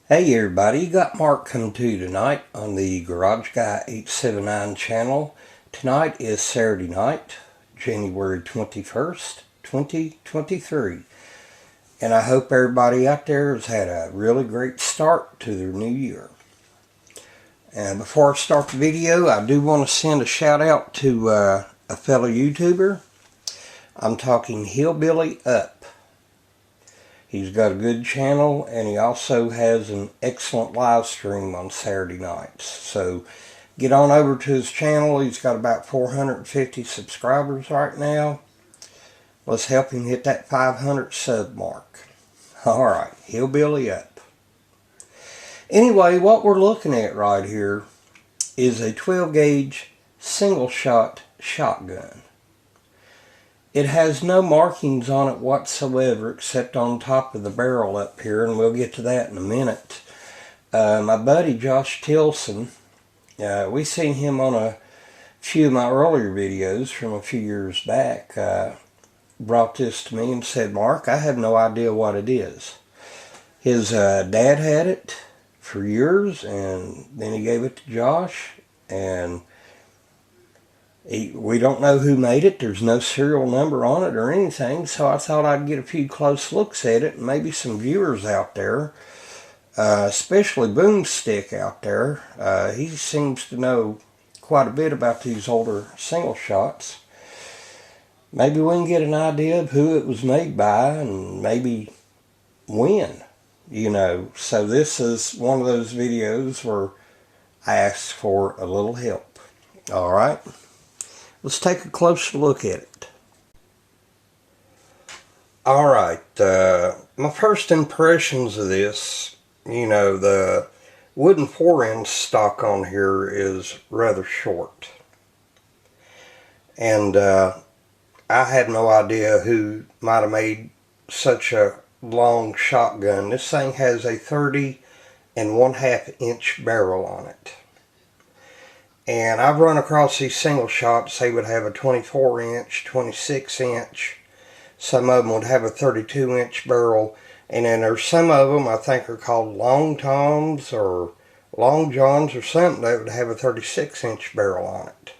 Hey everybody, you got Mark coming to you tonight on the Garage Guy 879 channel. Tonight is Saturday night, January 21st, 2023. And I hope everybody out there has had a really great start to their new year. And before I start the video, I do want to send a shout out to a fellow YouTuber. I'm talking Hillbilly Up. He's got a good channel, and he also has an excellent live stream on Saturday nights. So get on over to his channel. He's got about 450 subscribers right now. Let's help him hit that 500 sub mark. Alright, Hillbilly Up. Anyway, what we're looking at right here is a 12 gauge single shot shotgun. It has no markings on it whatsoever except on top of the barrel up here, and we'll get to that in a minute. My buddy Josh Tilson, we seen him on a few of my earlier videos from a few years back, brought this to me and said, "Mark, I have no idea what it is." His dad had it for years, and then he gave it to Josh, and we don't know who made it. There's no serial number on it or anything, so I thought I'd get a few close looks at it, and maybe some viewers out there, especially Boomstick out there. He seems to know quite a bit about these older single shots. Maybe we can get an idea of who it was made by and maybe when, So this is one of those videos where I ask for a little help. Alright? Let's take a closer look at it. Alright, my first impressions of this, the wooden fore-end stock on here is rather short. And I had no idea who might have made such a long shotgun. This thing has a 30 1/2 inch barrel on it. And I've run across these single shots. They would have a 24 inch, 26 inch. Some of them would have a 32 inch barrel. And then there's some of them I think are called Long Toms or Long Johns or something that would have a 36 inch barrel on it.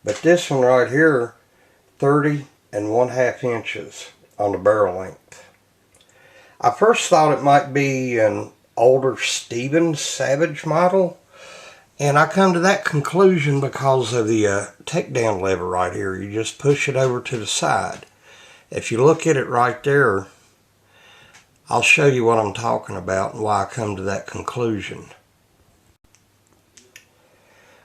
But this one right here, 30 1/2 inches on the barrel length. I first thought it might be an older Stevens Savage model. And I come to that conclusion because of the takedown lever right here. You just push it over to the side. If you look at it right there, I'll show you what I'm talking about and why I come to that conclusion.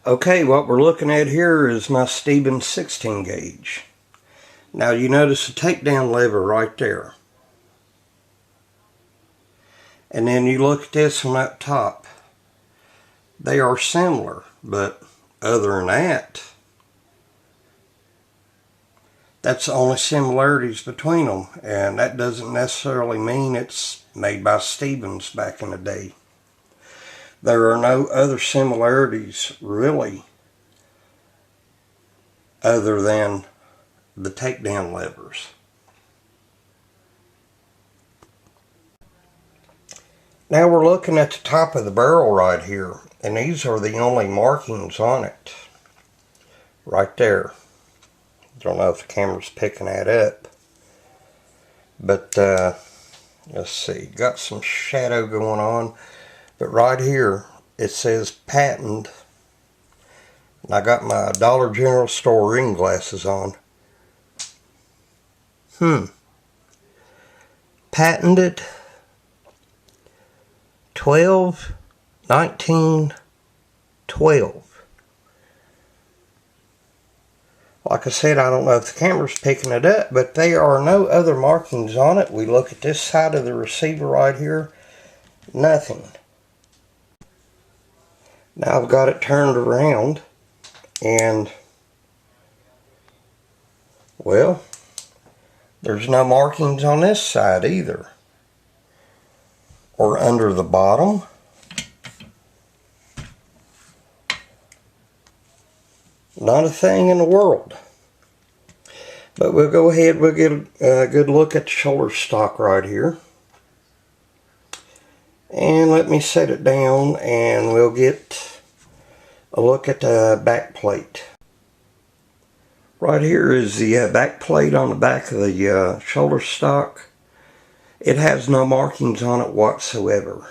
Okay, what we're looking at here is my Stevens 16 gauge. Now you notice the takedown lever right there. And then you look at this one up top. They are similar, but other than that, that's the only similarities between them, and that doesn't necessarily mean it's made by Stevens back in the day. There are no other similarities really other than the takedown levers. Now we're looking at the top of the barrel right here, and these are the only markings on it. Right there. Don't know if the camera's picking that up. But, let's see, got some shadow going on. But right here, it says patented. And I got my Dollar General store ring glasses on. Patented 12/19/12. Like I said, I don't know if the camera's picking it up, but there are no other markings on it. We look at this side of the receiver right here, nothing. Now I've got it turned around, and well, there's no markings on this side either. Or under the bottom. Not a thing in the world. But we'll go ahead, we'll get a good look at the shoulder stock right here. And let me set it down and we'll get a look at the back plate. Right here is the back plate on the back of the shoulder stock. It has no markings on it whatsoever.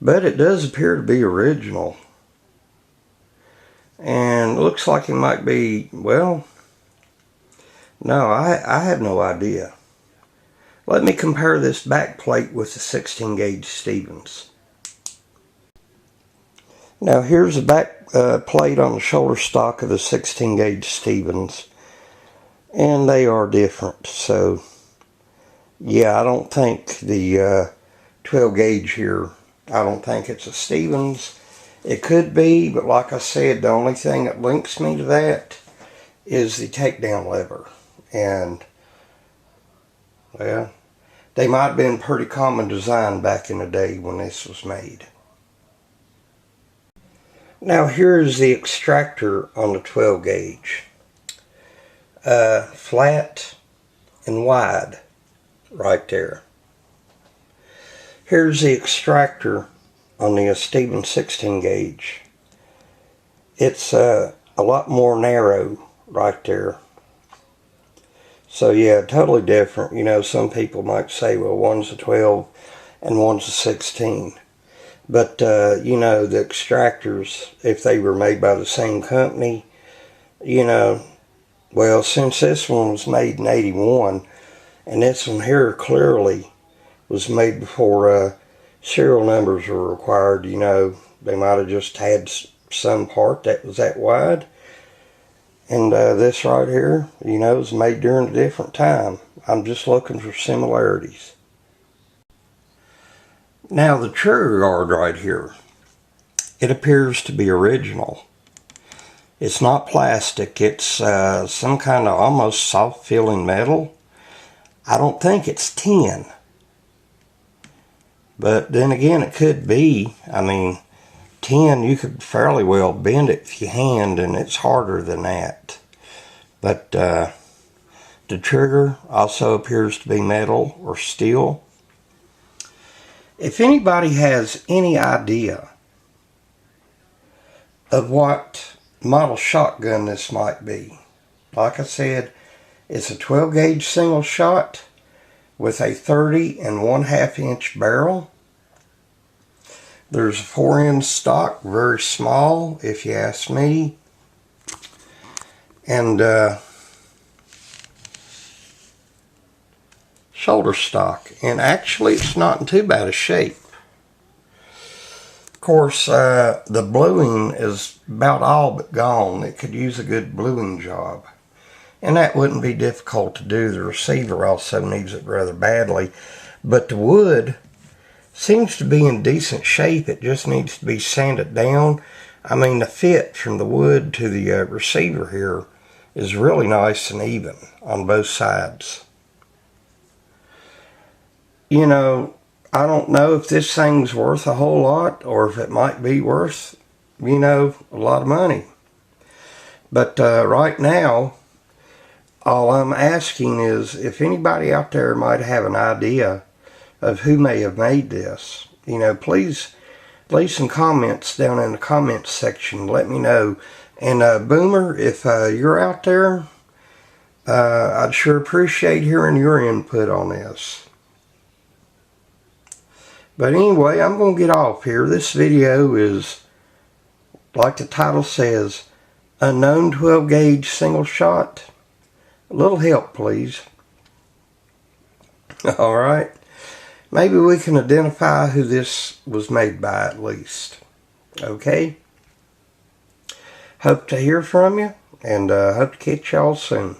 But it does appear to be original. And it looks like it might be, well, no, I have no idea. Let me compare this back plate with the 16 gauge Stevens. Now here's the back plate on the shoulder stock of the 16 gauge Stevens. And they are different. So yeah, I don't think the 12 gauge here, I don't think it's a Stevens. It could be, but like I said, the only thing that links me to that is the takedown lever. And, well, they might have been pretty common design back in the day when this was made. Now here's the extractor on the 12 gauge. Flat and wide right there. Here's the extractor on the Stevens 16 gauge. It's a lot more narrow right there. So yeah, totally different. You know, some people might say, well, one's a 12 and one's a 16. But, you know, the extractors, if they were made by the same company, you know, well, since this one was made in 81, and this one here clearly was made before serial numbers were required, you know, they might have just had some part that was that wide. And this right here, you know, was made during a different time. I'm just looking for similarities. Now the trigger guard right here, it appears to be original. It's not plastic, it's some kind of almost soft feeling metal. I don't think it's tin. But then again, it could be. I mean, tin, you could fairly well bend it if you hand, and it's harder than that. But the trigger also appears to be metal or steel. If anybody has any idea of what model shotgun this might be, like I said, it's a 12 gauge single shot with a 30 1/2 inch barrel. There's a 4-inch stock, very small if you ask me. And shoulder stock. And actually it's not in too bad a shape. Of course, the bluing is about all but gone. It could use a good bluing job. And that wouldn't be difficult to do. The receiver also needs it rather badly. But the wood seems to be in decent shape. It just needs to be sanded down. I mean, the fit from the wood to the receiver here is really nice and even on both sides. You know, I don't know if this thing's worth a whole lot or if it might be worth, you know, a lot of money. But right now, all I'm asking is if anybody out there might have an idea of who may have made this, you know, please leave some comments down in the comments section. Let me know. And Boomer, if you're out there, I'd sure appreciate hearing your input on this. But anyway, I'm going to get off here. This video is, like the title says, Unknown 12 gauge single shot. A little help, please. Alright. Maybe we can identify who this was made by at least. Okay? Hope to hear from you, and hope to catch y'all soon.